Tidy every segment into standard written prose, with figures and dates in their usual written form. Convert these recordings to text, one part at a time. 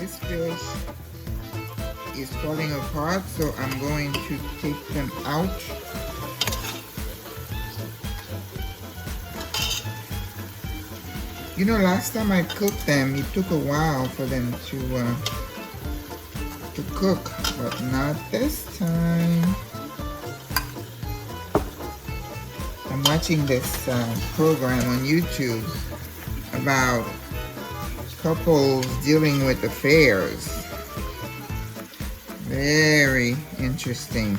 this fish is falling apart, so I'm going to take them out. You know, last time I cooked them, it took a while for them to cook, but not this time. I'm watching this program on YouTube about couples dealing with affairs. Very interesting.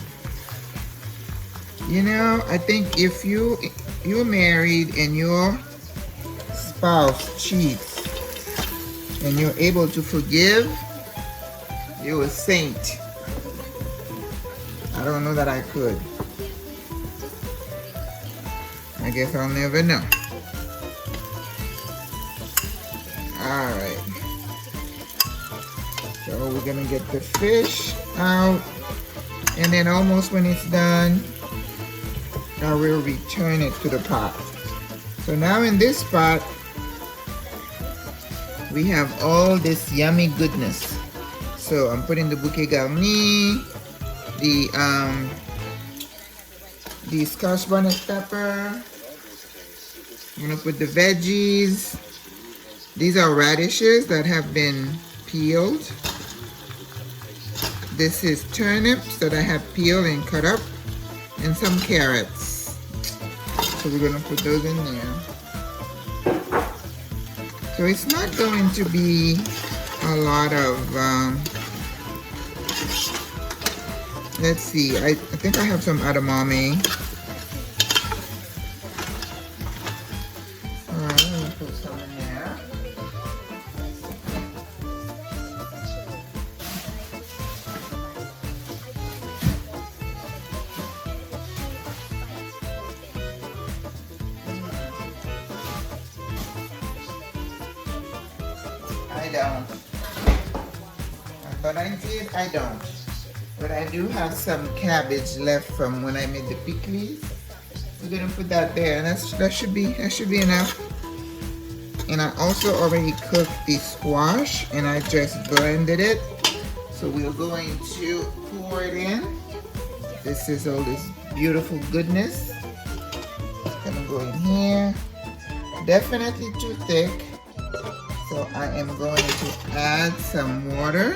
You know, I think if you're married and your spouse cheats and you're able to forgive, you're a saint. I don't know that I could. I guess I'll never know. Alright. So we're gonna get the fish out, and then almost when it's done, I will return it to the pot. So now in this pot, we have all this yummy goodness. So I'm putting the bouquet garni, the scotch bonnet pepper. I'm gonna put the veggies. These are radishes that have been peeled. This is turnips that I have peeled and cut up, and some carrots. So we're gonna put those in there. So it's not going to be a lot of, let's see, I think I have some edamame. Alright, I'm gonna put some in there. I don't. I thought I did. I don't. But I do have some cabbage left from when I made the pickles. We're gonna put that there, and that should be enough. And I also already cooked the squash, and I just blended it. So we're going to pour it in. This is all this beautiful goodness. It's gonna go in here. Definitely too thick. So I am going to add some water.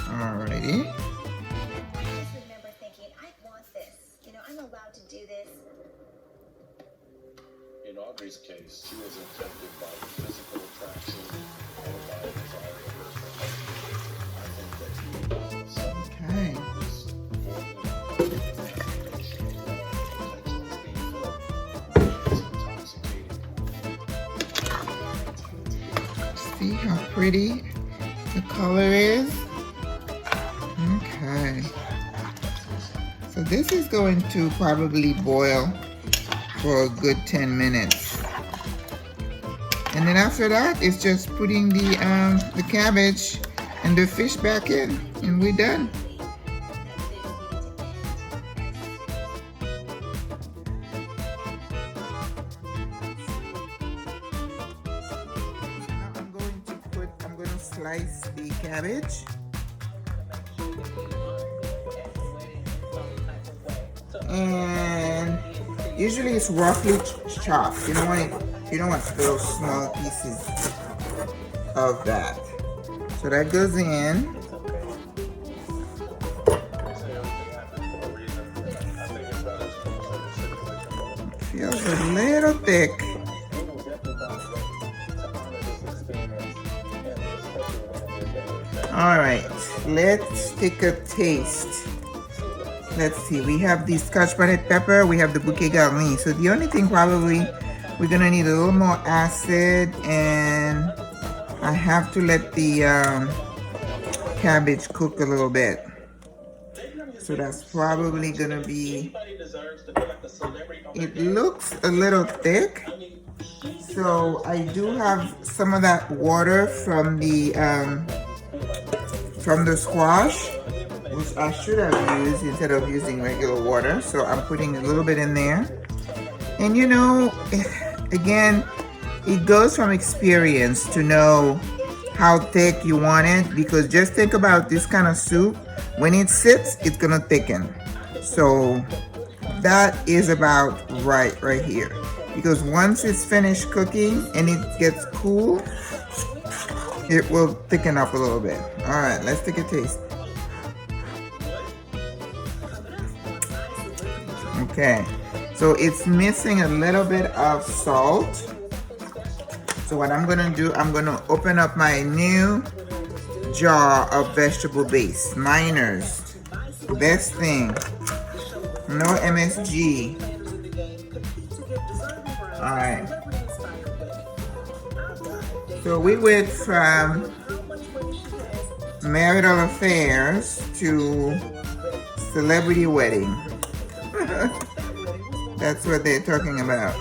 Alrighty. I just remember thinking, I want this. You know, I'm allowed to do this. In Audrey's case, she was infected by physical attraction or by a desire for her husband. I think that he Okay. See how pretty the color is? Okay. So this is going to probably boil for a good 10 minutes. And then after that, it's just putting the cabbage and the fish back in, and we're done. I'm going to slice the cabbage. And usually it's roughly chopped. You don't want little small pieces of that. So that goes in. It feels a little thick. All right, let's take a taste. Let's see, we have the scotch bonnet pepper, we have the bouquet garni. So the only thing probably we're gonna need a little more acid, and I have to let the cabbage cook a little bit. So that's probably gonna be, it looks a little thick. So I do have some of that water from the from the squash, which I should have used instead of using regular water. So I'm putting a little bit in there. And you know, again, it goes from experience to know how thick you want it, because just think about this kind of soup. When it sits, it's gonna thicken. So that is about right here. Because once it's finished cooking and it gets cool, it will thicken up a little bit. All right, let's take a taste. Okay, so it's missing a little bit of salt. So what I'm gonna do, I'm gonna open up my new jar of vegetable base. Miners, best thing. No MSG. All right. So we went from marital affairs to celebrity wedding. That's what they're talking about.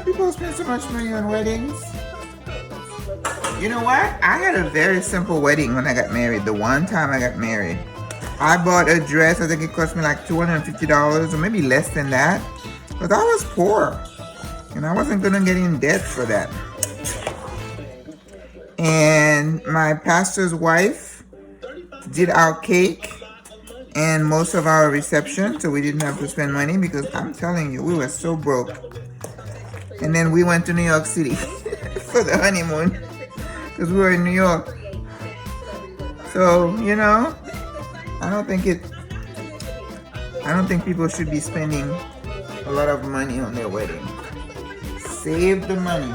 People spend so much money on weddings. You know what? I had a very simple wedding when I got married. The one time I got married, I bought a dress. I think it cost me like $250 or maybe less than that. But I was poor, and I wasn't gonna get in debt for that. And my pastor's wife did our cake and most of our reception, so we didn't have to spend money, because I'm telling you, we were so broke. And then we went to New York City for the honeymoon, because we were in New York. So, you know, I don't think people should be spending a lot of money on their wedding. Save the money.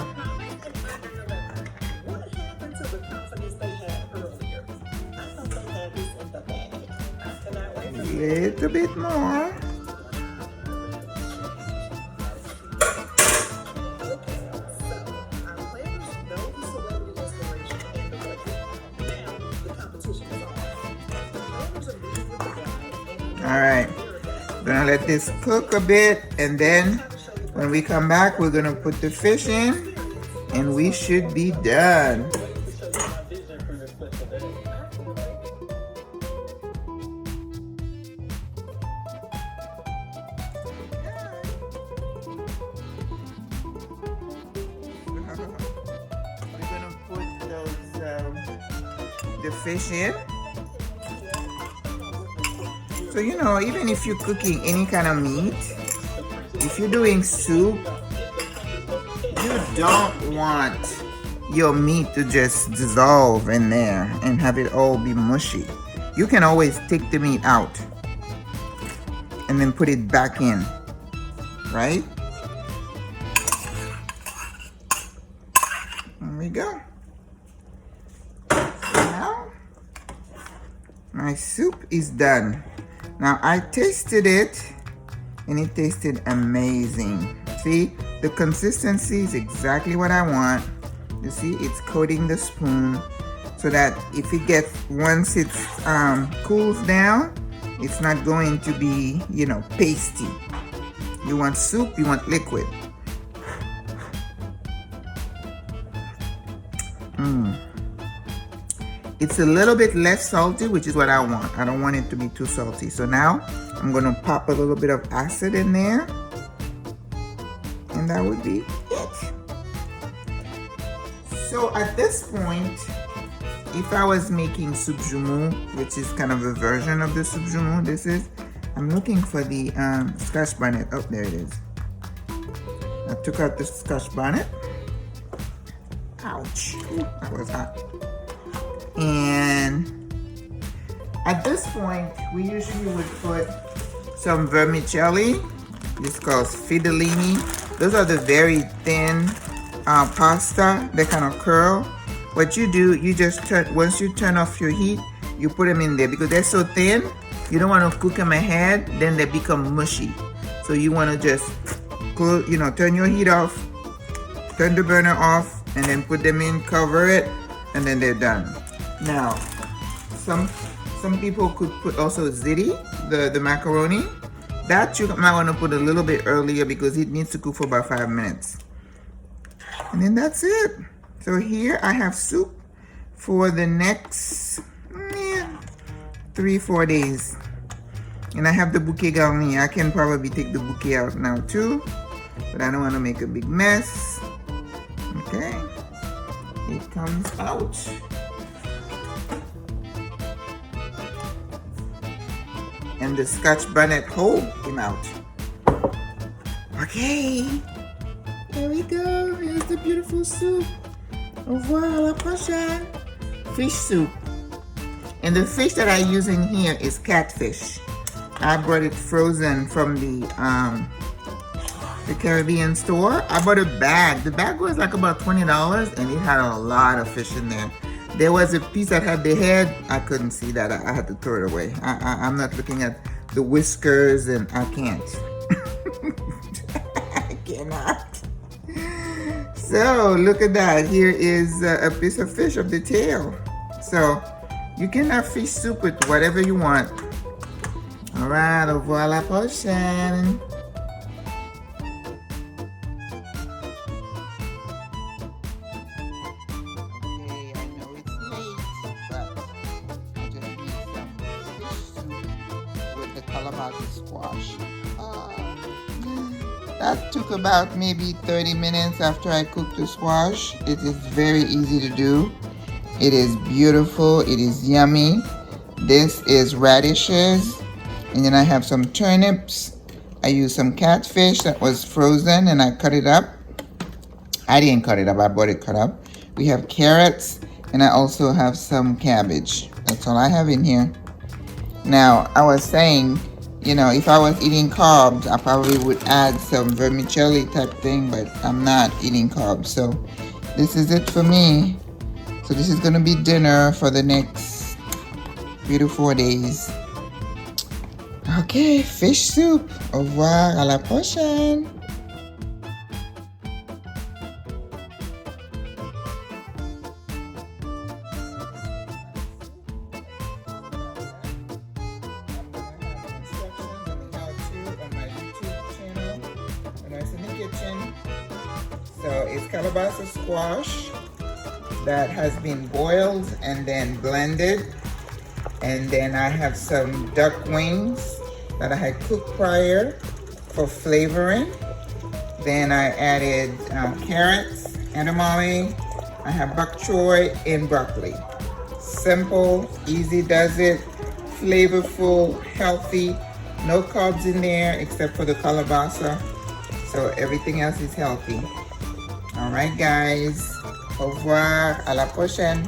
A little bit more. All right, we're gonna let this cook a bit, and then when we come back, we're gonna put the fish in, and we should be done. We're gonna put the fish in. So, you know, even if you're cooking any kind of meat, if you're doing soup, you don't want your meat to just dissolve in there and have it all be mushy. You can always take the meat out and then put it back in, right? There we go. So now, my soup is done. Now I tasted it, and it tasted amazing. See, the consistency is exactly what I want. You see, it's coating the spoon so that if it gets, once it cools down, it's not going to be, you know, pasty. You want soup, you want liquid. It's a little bit less salty, which is what I want. I don't want it to be too salty. So now I'm gonna pop a little bit of acid in there, and that would be it. So at this point, if I was making soup joumou, which is kind of a version of the soup joumou, I'm looking for the scotch bonnet. Oh, there it is. I took out the scotch bonnet. Ouch, ooh, that was hot. And at this point, we usually would put some vermicelli. This is called fidolini. Those are the very thin pasta. They kind of curl. What you do, you just once you turn off your heat, you put them in there, because they're so thin. You don't want to cook them ahead, then they become mushy. So you want to just close, you know, turn your heat off, turn the burner off, and then put them in, cover it, and then they're done. Now, some people could put also ziti, the macaroni. That you might want to put a little bit earlier, because it needs to cook for about 5 minutes. And then that's it. So here I have soup, for the next 3-4 days. And I have the bouquet garni. I can probably take the bouquet out now too, but I don't want to make a big mess. Okay, it comes out. And the Scotch bonnet hole came out. Okay, here we go. Here's the beautiful soup. Au revoir, à la prochaine. Fish soup. And the fish that I'm using here is catfish. I brought it frozen from the Caribbean store. I bought a bag. The bag was like about $20 and it had a lot of fish in there. There was a piece that had the head. I couldn't see that. I had to throw it away. I'm not looking at the whiskers and I can't. I cannot. So look at that. Here is a piece of fish of the tail. So you can have fish soup with whatever you want. All right, au revoir la prochaine. Okay, I know it's late, but I just made some fish soup with the Calabaza squash. That took about maybe 30 minutes after I cooked the squash. It is very easy to do. It is beautiful. It is yummy. This is radishes. And then I have some turnips. I used some catfish that was frozen and I cut it up. I didn't cut it up, I bought it cut up. We have carrots and I also have some cabbage. That's all I have in here. Now, I was saying, you know, if I was eating carbs, I probably would add some vermicelli type thing, but I'm not eating carbs. So this is it for me. So this is gonna be dinner for the next 3 to 4 days. Okay, fish soup. Au revoir, à la prochaine. So it's calabaza squash that has been boiled and then blended. And then I have some duck wings that I had cooked prior for flavoring. Then I added carrots, edamame. I have bok choy and broccoli. Simple, easy does it, flavorful, healthy. No carbs in there except for the calabaza. So everything else is healthy. All right, guys. Au revoir. À la prochaine.